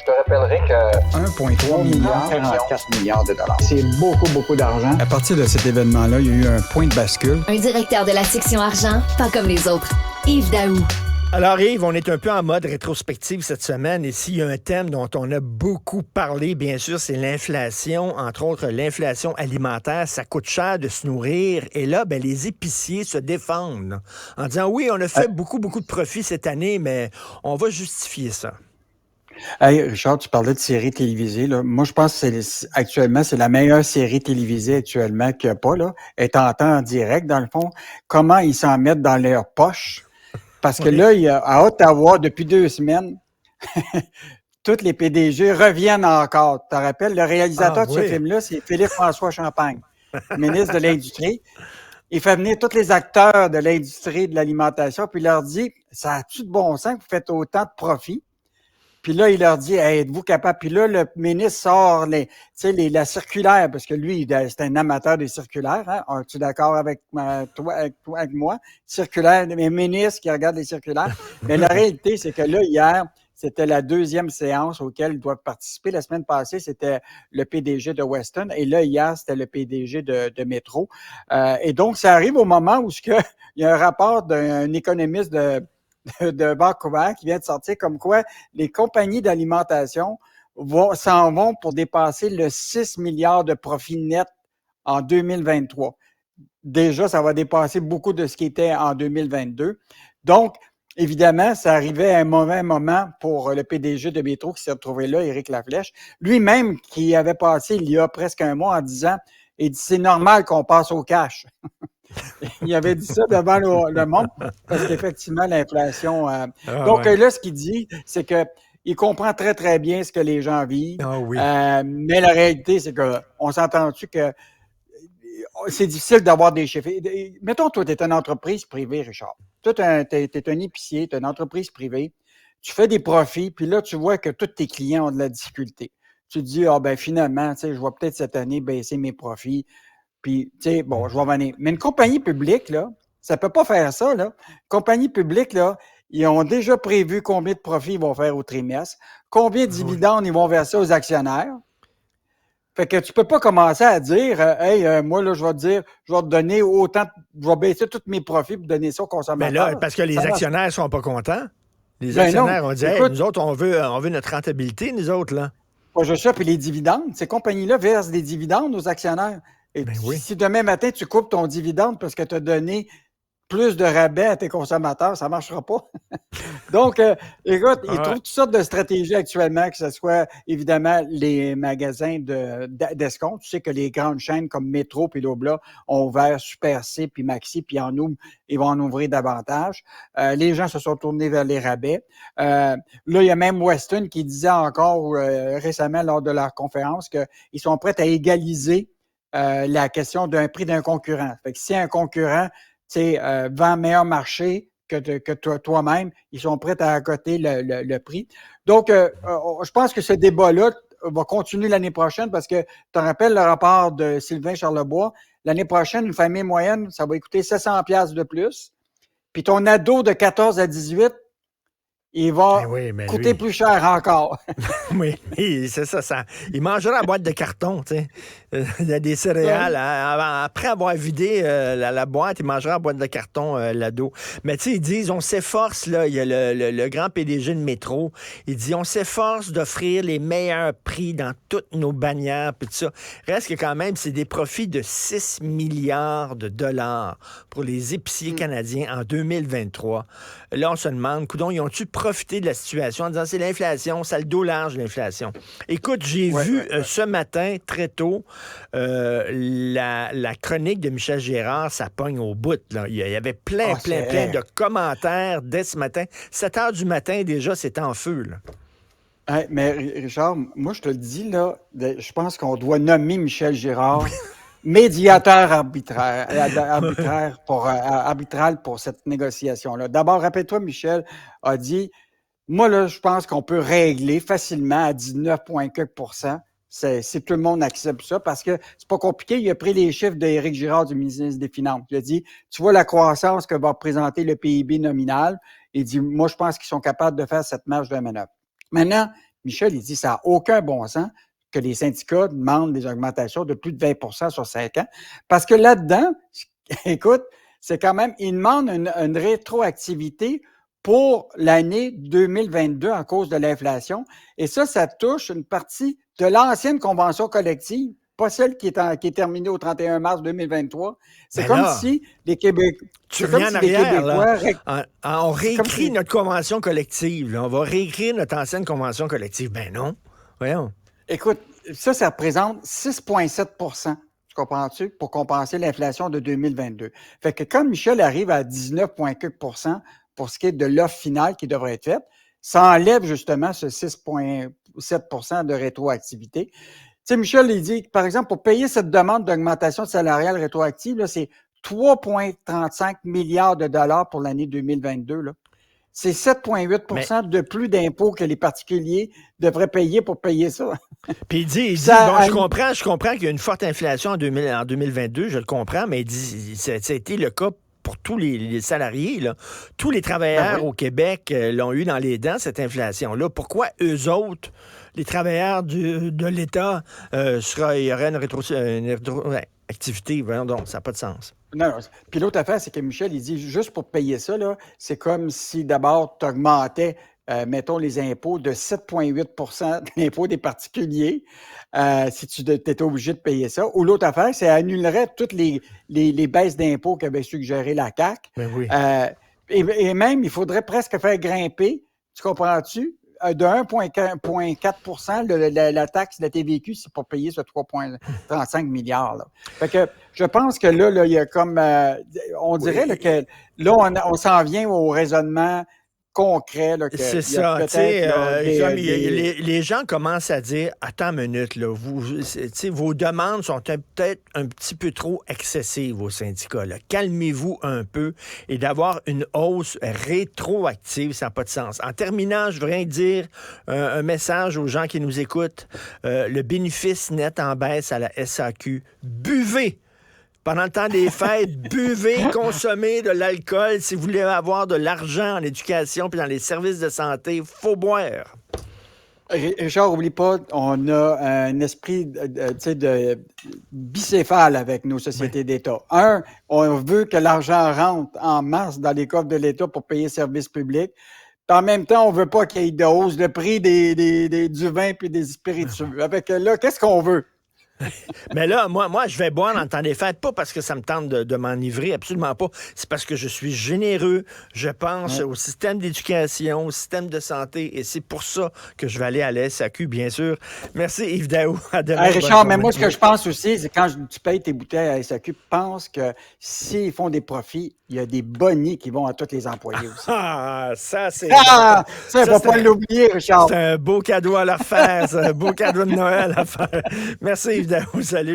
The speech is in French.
te rappellerai que 1,3 milliard, 44 milliards de dollars. C'est beaucoup, beaucoup d'argent. À partir de cet événement-là, il y a eu un point de bascule. Un directeur de la section argent, pas comme les autres. Yves Daou. Alors Yves, on est un peu en mode rétrospective cette semaine et s'il y a un thème dont on a beaucoup parlé, bien sûr, c'est l'inflation, entre autres l'inflation alimentaire. Ça coûte cher de se nourrir et là, les épiciers se défendent là, en disant oui, on a fait beaucoup de profits cette année, mais on va justifier ça. Hey, Richard, tu parlais de séries télévisées. Là. Moi, je pense que actuellement, c'est la meilleure série télévisée actuellement qu'il n'y a pas. Là. Elle est en direct, dans le fond. Comment ils s'en mettent dans leurs poches? Parce que là, à Ottawa, depuis 2 semaines, tous les PDG reviennent encore. Tu te rappelles, le réalisateur de ce film-là, c'est Philippe-François Champagne, ministre de l'Industrie. Il fait venir tous les acteurs de l'industrie de l'alimentation, puis il leur dit, ça a-tu de bon sens que vous faites autant de profit? Puis là, il leur dit, hey, êtes-vous capable? Puis là, le ministre sort la circulaire, parce que lui, c'est un amateur des circulaires. Hein? Es-tu d'accord avec moi? Circulaire, les ministres qui regardent les circulaires. Mais la réalité, c'est que là, hier, c'était la 2e séance auquel ils doivent participer. La semaine passée, c'était le PDG de Weston. Et là, hier, c'était le PDG de Métro. Et donc, ça arrive au moment où il y a un rapport d'un économiste de Vancouver qui vient de sortir comme quoi les compagnies d'alimentation s'en vont pour dépasser le 6 milliards de profit net en 2023. Déjà, ça va dépasser beaucoup de ce qui était en 2022. Donc, évidemment, ça arrivait à un mauvais moment pour le PDG de Métro qui s'est retrouvé là, Éric Laflèche. Lui-même qui avait passé il y a presque un mois en disant, il dit, c'est normal qu'on passe au cash. Il avait dit ça devant le monde parce qu'effectivement, l'inflation... Donc là, ce qu'il dit, c'est qu'il comprend très, très bien ce que les gens vivent. Mais la réalité, c'est qu'on s'entend-tu que c'est difficile d'avoir des chiffres. Mettons, toi, tu es une entreprise privée, Richard. Toi, tu es un épicier, tu es une entreprise privée. Tu fais des profits, puis là, tu vois que tous tes clients ont de la difficulté. Tu te dis, finalement, je vais peut-être cette année baisser mes profits. Puis, je vais venir. Mais une compagnie publique, là, ça ne peut pas faire ça, là. Une compagnie publique, là, ils ont déjà prévu combien de profits ils vont faire au trimestre, combien de dividendes ils vont verser aux actionnaires. Fait que tu peux pas commencer à dire, moi, là, je vais te donner autant, je vais baisser tous mes profits pour donner ça aux consommateurs. Mais là, parce que les actionnaires sont pas contents. Les actionnaires ont dit, écoute, nous autres, on veut notre rentabilité, nous autres, là. Pas juste ça, puis les dividendes. Ces compagnies-là versent des dividendes aux actionnaires. Et si demain matin, tu coupes ton dividende parce que tu as donné plus de rabais à tes consommateurs, ça ne marchera pas. Donc, écoute, ils trouvent toutes sortes de stratégies actuellement, que ce soit évidemment les magasins d'escompte. Tu sais que les grandes chaînes comme Métro et Loblaw ont ouvert Super C puis Maxi, puis ils vont en ouvrir davantage. Les gens se sont tournés vers les rabais. Là, il y a même Weston qui disait encore récemment lors de leur conférence qu'ils sont prêts à égaliser la question d'un prix d'un concurrent. Fait que si un concurrent vend meilleur marché que toi-même, ils sont prêts à accoter le prix. Donc, je pense que ce débat-là va continuer l'année prochaine parce que, tu te rappelles le rapport de Sylvain Charlebois, l'année prochaine, une famille moyenne, ça va coûter 700$ de plus. Puis ton ado de 14 à 18, il va coûter plus cher encore. Oui, c'est ça. Il mangera la boîte de carton, tu sais. Il y a des céréales. Après avoir vidé la boîte, il mangera la boîte de carton, l'ado. Mais tu sais, ils disent, on s'efforce, là, il y a le grand PDG de Métro, il dit, on s'efforce d'offrir les meilleurs prix dans toutes nos bannières, puis tout ça. Reste que quand même, c'est des profits de 6 milliards de dollars pour les épiciers canadiens en 2023. Là, on se demande, coudonc, ils ont-tu profité de la situation en disant, c'est l'inflation, ça le dos large, l'inflation. Écoute, j'ai vu ce matin, très tôt, la chronique de Michel Gérard, ça pogne au bout. Là. Il y avait plein de commentaires dès ce matin. 7 heures du matin, déjà, c'est en feu. Là. Mais Richard, moi, je te le dis, là, je pense qu'on doit nommer Michel Gérard médiateur arbitral pour cette négociation-là. D'abord, rappelle-toi, Michel a dit, moi, là, je pense qu'on peut régler facilement à 19,4%. Si tout le monde accepte ça, parce que c'est pas compliqué. Il a pris les chiffres d'Éric Girard du ministre des Finances. Il a dit, tu vois la croissance que va représenter le PIB nominal. Il dit, moi, je pense qu'ils sont capables de faire cette marge de manœuvre. Maintenant, Michel, il dit ça n'a aucun bon sens que les syndicats demandent des augmentations de plus de 20 sur 5 ans. Parce que là-dedans, écoute, c'est quand même, ils demandent une rétroactivité pour l'année 2022 à cause de l'inflation. Et ça touche une partie de l'ancienne convention collective, pas celle qui est terminée au 31 mars 2023. C'est Ben comme là, si les Québécois... tu reviens en si les arrière, là. Québécois... On réécrit si- notre convention collective. Là. On va réécrire notre ancienne convention collective. Ben non. Voyons. Écoute, ça représente 6,7 tu comprends-tu, pour compenser l'inflation de 2022. Fait que quand Michel arrive à 19,4 pour ce qui est de l'offre finale qui devrait être faite, ça enlève justement ce 6,7 de rétroactivité. Tu sais, Michel, il dit, par exemple, pour payer cette demande d'augmentation salariale rétroactive, là, c'est 3,35 milliards de dollars pour l'année 2022. Là. C'est 7,8 de plus d'impôts que les particuliers devraient payer pour payer ça. Puis il dit Ça, bon, je comprends qu'il y a une forte inflation en 2022, je le comprends, mais il dit, ça a été le cas pour tous les salariés. Là. Tous les travailleurs au Québec l'ont eu dans les dents, cette inflation-là. Pourquoi eux autres, les travailleurs de l'État, il y aurait une rétroactivité? Voyons donc, ça n'a pas de sens. Non. Puis l'autre affaire, c'est que Michel, il dit, juste pour payer ça, là, c'est comme si d'abord tu augmentais, mettons, les impôts de 7,8 d'impôts des particuliers, si tu étais obligé de payer ça. Ou l'autre affaire, c'est annulerait toutes les baisses d'impôts qu'avait suggéré la CAQ. Ben oui. Et même, il faudrait presque faire grimper, tu comprends-tu, de 1,4 la taxe de la TVQ, c'est pour payer ce 3,35 milliards. Là. Fait que je pense que là, il y a comme... on dirait là, que là, on s'en vient au raisonnement concret. Là, que c'est il y a ça. Tu sais, peut-être, les gens commencent à dire, attends une minute, là, vos demandes sont peut-être un petit peu trop excessives aux syndicats. Là. Calmez-vous un peu et d'avoir une hausse rétroactive, ça n'a pas de sens. En terminant, je voudrais dire un message aux gens qui nous écoutent. Le bénéfice net en baisse à la SAQ. Buvez! Pendant le temps des fêtes, buvez, consommez de l'alcool. Si vous voulez avoir de l'argent en éducation puis dans les services de santé, il faut boire. Richard, oublie pas, on a un esprit de bicéphale avec nos sociétés d'État. Un, on veut que l'argent rentre en masse dans les coffres de l'État pour payer les services publics. Puis en même temps, on veut pas qu'il y ait de hausse de prix du vin puis des spiritueux. Avec là, qu'est-ce qu'on veut? Mais là, moi, je vais boire dans le temps des fêtes, pas parce que ça me tente de m'enivrer, absolument pas. C'est parce que je suis généreux, je pense au système d'éducation, au système de santé, et c'est pour ça que je vais aller à la SAQ, bien sûr. Merci Yves Daou. À demain. Richard, mais moi, ce que je pense aussi, c'est quand tu payes tes bouteilles à la SAQ, pense que s'ils font des profits, il y a des bonnies qui vont à tous les employés aussi. Ah, ça, c'est... Ça, il ne faut pas l'oublier, Richard. C'est un beau cadeau à leur faire, c'est un beau cadeau de Noël à faire. Merci Yves Daou, salut.